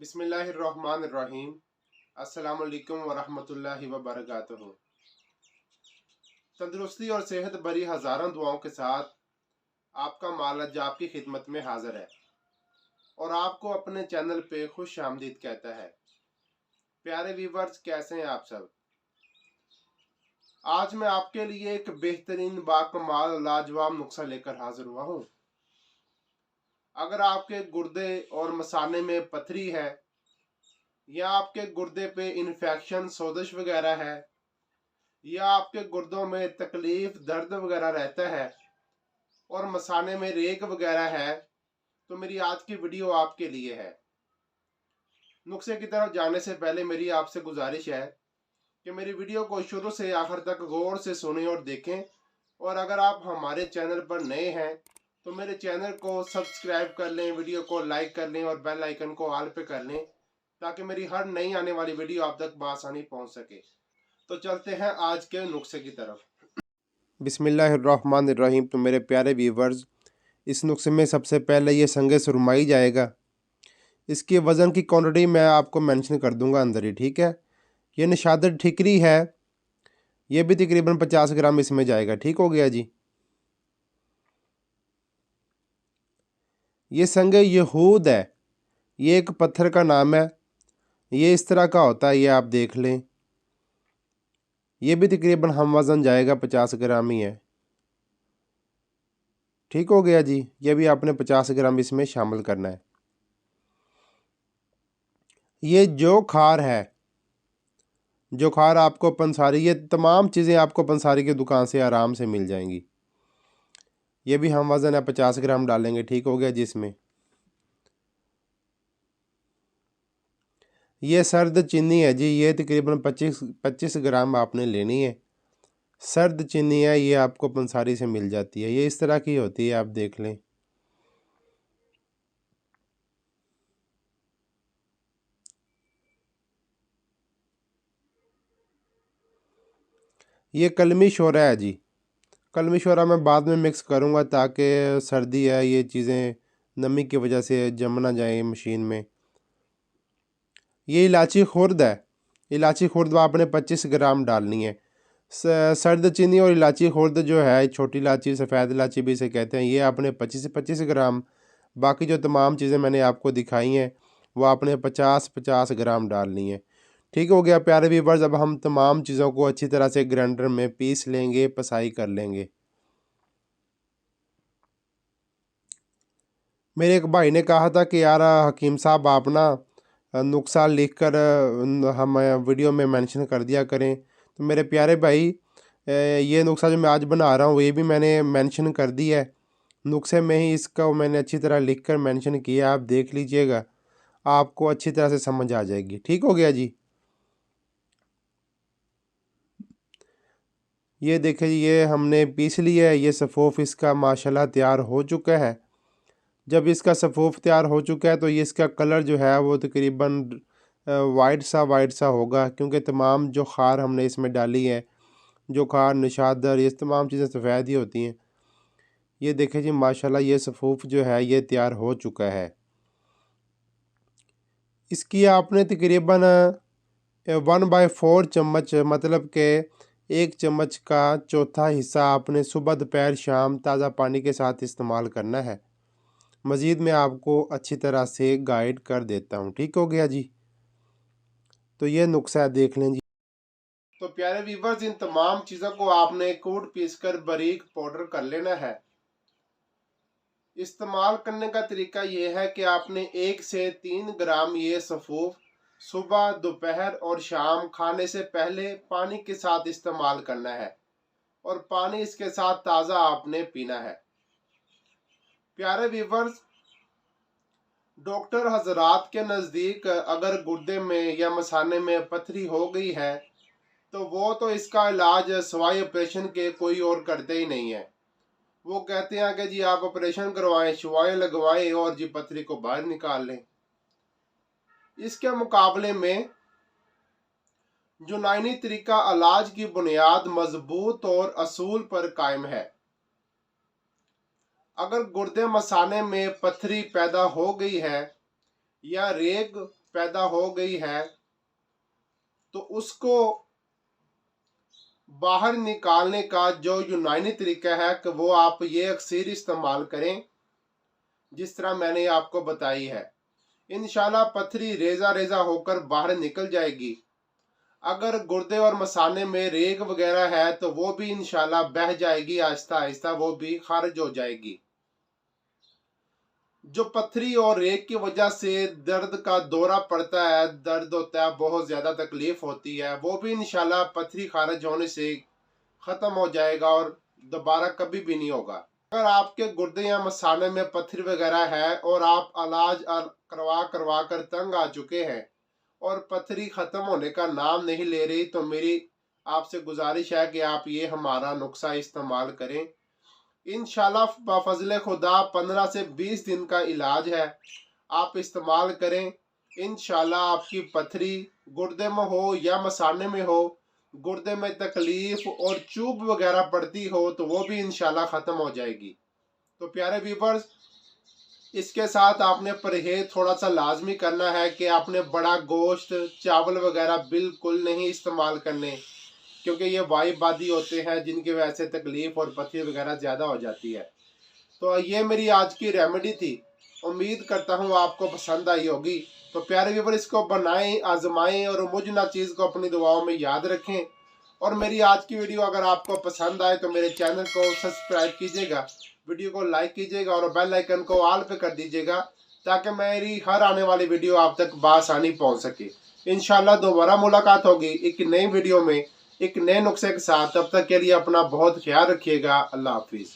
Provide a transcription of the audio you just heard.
बिस्मिल्लाहिर्रहमानिर्रहीम। अस्सलामुअलैकुम वरहमतुल्लाहि वबरकातुहू। तंदुरुस्ती और सेहत भरी हज़ारों दुआओं के साथ आपका मालज आपकी खिदमत में हाजिर है और आपको अपने चैनल पे खुश आमदीद कहता है। प्यारे व्यूवर्स, कैसे हैं आप सब? आज मैं आपके लिए एक बेहतरीन बाकमाल लाजवाब नुस्खा लेकर हाजिर हुआ हूँ। अगर आपके गुर्दे और मसाने में पथरी है या आपके गुर्दे पे इन्फेक्शन सोजिश वगैरह है या आपके गुर्दों में तकलीफ दर्द वगैरह रहता है और मसाने में रेग वगैरह है, तो मेरी आज की वीडियो आपके लिए है। नुस्खे की तरफ जाने से पहले मेरी आपसे गुजारिश है कि मेरी वीडियो को शुरू से आखिर तक गौर से सुनें और देखें। और अगर आप हमारे चैनल पर नए हैं तो मेरे चैनल को सब्सक्राइब कर लें, वीडियो को लाइक कर लें और बेल आइकन को ऑल पे कर लें ताकि मेरी हर नई आने वाली वीडियो आप तक बआसानी पहुंच सके। तो चलते हैं आज के नुस्खे की तरफ। बिस्मिल्लाहिर्रहमानिर्रहीम। तो मेरे प्यारे व्यूवर्स, इस नुस्खे में सबसे पहले ये संगे सुरमाई जाएगा। इसके वज़न की क्वांटिटी मैं आपको मेंशन कर दूंगा अंदर ही, ठीक है। ये निशादत ठिकरी है, ये भी तकरीबन 50 ग्राम इसमें जाएगा। ठीक हो गया जी। ये संगे यहूद है, ये एक पत्थर का नाम है। ये इस तरह का होता है, ये आप देख लें। ये भी तकरीबन हम वज़न जाएगा, 50 ग्राम ही है। ठीक हो गया जी। ये भी आपने 50 ग्राम इसमें शामिल करना है। ये जो खार है, जो खार आपको पंसारी, ये तमाम चीज़ें आपको पंसारी की दुकान से आराम से मिल जाएंगी। ये भी हम वज़न है, 50 ग्राम डालेंगे। ठीक हो गया जिसमें ये सर्द चीनी है जी, ये तकरीबन 25 ग्राम आपने लेनी है। सर्द चीनी है, ये आपको पंसारी से मिल जाती है। ये इस तरह की होती है, आप देख लें। ये कलमी शोरा है जी। कलमी शोरा मैं बाद में मिक्स करूँगा ताकि सर्दी है, ये चीज़ें नमी की वजह से जम ना जाए मशीन में। ये इलायची खुर्द है, इलायची खुर्द आपने 25 ग्राम डालनी है। सर्द चीनी और इलायची खुर्द जो है, छोटी इलायची, सफ़ेद इलायची भी इसे कहते हैं, ये आपने 25 ग्राम। बाकी जो तमाम चीज़ें मैंने आपको दिखाई हैं वो आपने 50 ग्राम डालनी है। ठीक हो गया प्यारे व्यूअर्स। अब हम तमाम चीज़ों को अच्छी तरह से ग्राइंडर में पीस लेंगे, पसाई कर लेंगे। मेरे एक भाई ने कहा था कि यार हकीम साहब, आप ना नुस्खा लिख कर हम वीडियो में मेंशन कर दिया करें। तो मेरे प्यारे भाई, ये नुस्खा जो मैं आज बना रहा हूँ ये भी मैंने मेंशन कर दिया है। नुस्खे में ही इसका मैंने अच्छी तरह लिख कर मेंशन किया, आप देख लीजिएगा, आपको अच्छी तरह से समझ आ जाएगी। ठीक हो गया जी। ये देखिए, ये हमने पीस लिया है। ये सफ़ूफ इसका माशाल्लाह तैयार हो चुका है। जब इसका सफ़ूफ तैयार हो चुका है तो ये इसका कलर जो है वो तकरीबन वाइट सा होगा, क्योंकि तमाम जो खार हमने इसमें डाली है, जो खार निशादर, ये तमाम चीज़ें सफ़ेद ही होती हैं। ये देखें जी, माशाल्लाह ये सफ़ूफ जो है ये तैयार हो चुका है। इसकी आपने तकरीबन 1/4 चम्मच, मतलब के 1 चम्मच का चौथा हिस्सा आपने सुबह दोपहर शाम ताज़ा पानी के साथ इस्तेमाल करना है। मज़ीद मैं आपको अच्छी तरह से गाइड कर देता हूँ। ठीक हो गया जी। तो ये नुस्खा देख लें जी। तो प्यारे व्यूअर्स, इन तमाम चीज़ों को आपने कूट पीस कर बारीक पाउडर कर लेना है। इस्तेमाल करने का तरीका ये है कि आपने 1 से 3 ग्राम ये सफ़ूफ सुबह, दोपहर और शाम खाने से पहले पानी के साथ इस्तेमाल करना है और पानी इसके साथ ताज़ा आपने पीना है। प्यारे व्यूअर्स, डॉक्टर हजरात के नज़दीक अगर गुर्दे में या मसाने में पथरी हो गई है तो वो तो इसका इलाज सवाई ऑपरेशन के कोई और करते ही नहीं है। वो कहते हैं कि जी आप ऑपरेशन करवाएं, शुआएं लगवाएं और जी पथरी को बाहर निकाल लें। इसके मुकाबले में यूनानी तरीका इलाज की बुनियाद मजबूत और असूल पर कायम है। अगर गुर्दे मसाने में पथरी पैदा हो गई है या रेग पैदा हो गई है तो उसको बाहर निकालने का जो यूनानी तरीका है कि वो आप ये अक्सीर इस्तेमाल करें जिस तरह मैंने आपको बताई है। इंशाल्लाह पथरी रेजा रेजा होकर बाहर निकल जाएगी। अगर गुर्दे और मसाने में रेग वगैरह है तो वो भी इंशाल्लाह बह जाएगी, आहिस्ता आहिस्ता वो भी खारिज हो जाएगी। जो पथरी और रेग की वजह से दर्द का दौरा पड़ता है, दर्द होता है, बहुत ज्यादा तकलीफ होती है, वो भी इंशाल्लाह पथरी खारिज होने से खत्म हो जाएगा और दोबारा कभी भी नहीं होगा। अगर आपके गुर्दे या मसाने में पथरी वगैरह है और आप इलाज करवा करवा कर तंग आ चुके हैं और पथरी खत्म होने का नाम नहीं ले रही, तो मेरी आपसे गुजारिश है कि आप ये हमारा नुस्खा इस्तेमाल करें। इंशाल्लाह बफजले खुदा 15 से 20 दिन का इलाज है, आप इस्तेमाल करें। इंशाल्लाह आपकी पथरी गुर्दे में हो या मसाने में हो, गुर्दे में तकलीफ और चूब वगैरह पड़ती हो तो वो भी इंशाल्लाह खत्म हो जाएगी। तो प्यारे व्यूअर्स, इसके साथ आपने परहेज थोड़ा सा लाजमी करना है कि आपने बड़ा गोश्त चावल वगैरह बिल्कुल नहीं इस्तेमाल करने, क्योंकि ये वायुबादी होते हैं जिनकी वजह से तकलीफ और पथरी वगैरह ज़्यादा हो जाती है। तो ये मेरी आज की रेमेडी थी, उम्मीद करता हूँ आपको पसंद आई होगी। तो प्यारे व्यूअर, इसको बनाएं, आजमाएं और मुझ ना चीज़ को अपनी दुआओं में याद रखें। और मेरी आज की वीडियो अगर आपको पसंद आए तो मेरे चैनल को सब्सक्राइब कीजिएगा, वीडियो को लाइक कीजिएगा और बेल आइकन को ऑल पे कर दीजिएगा ताकि मेरी हर आने वाली वीडियो आप तक बआसानी पहुंच सके। इंशाल्लाह दोबारा मुलाकात होगी एक नई वीडियो में एक नए नुस्खे के साथ। तब तक के लिए अपना बहुत ख्याल रखिएगा। अल्लाह हाफिज़।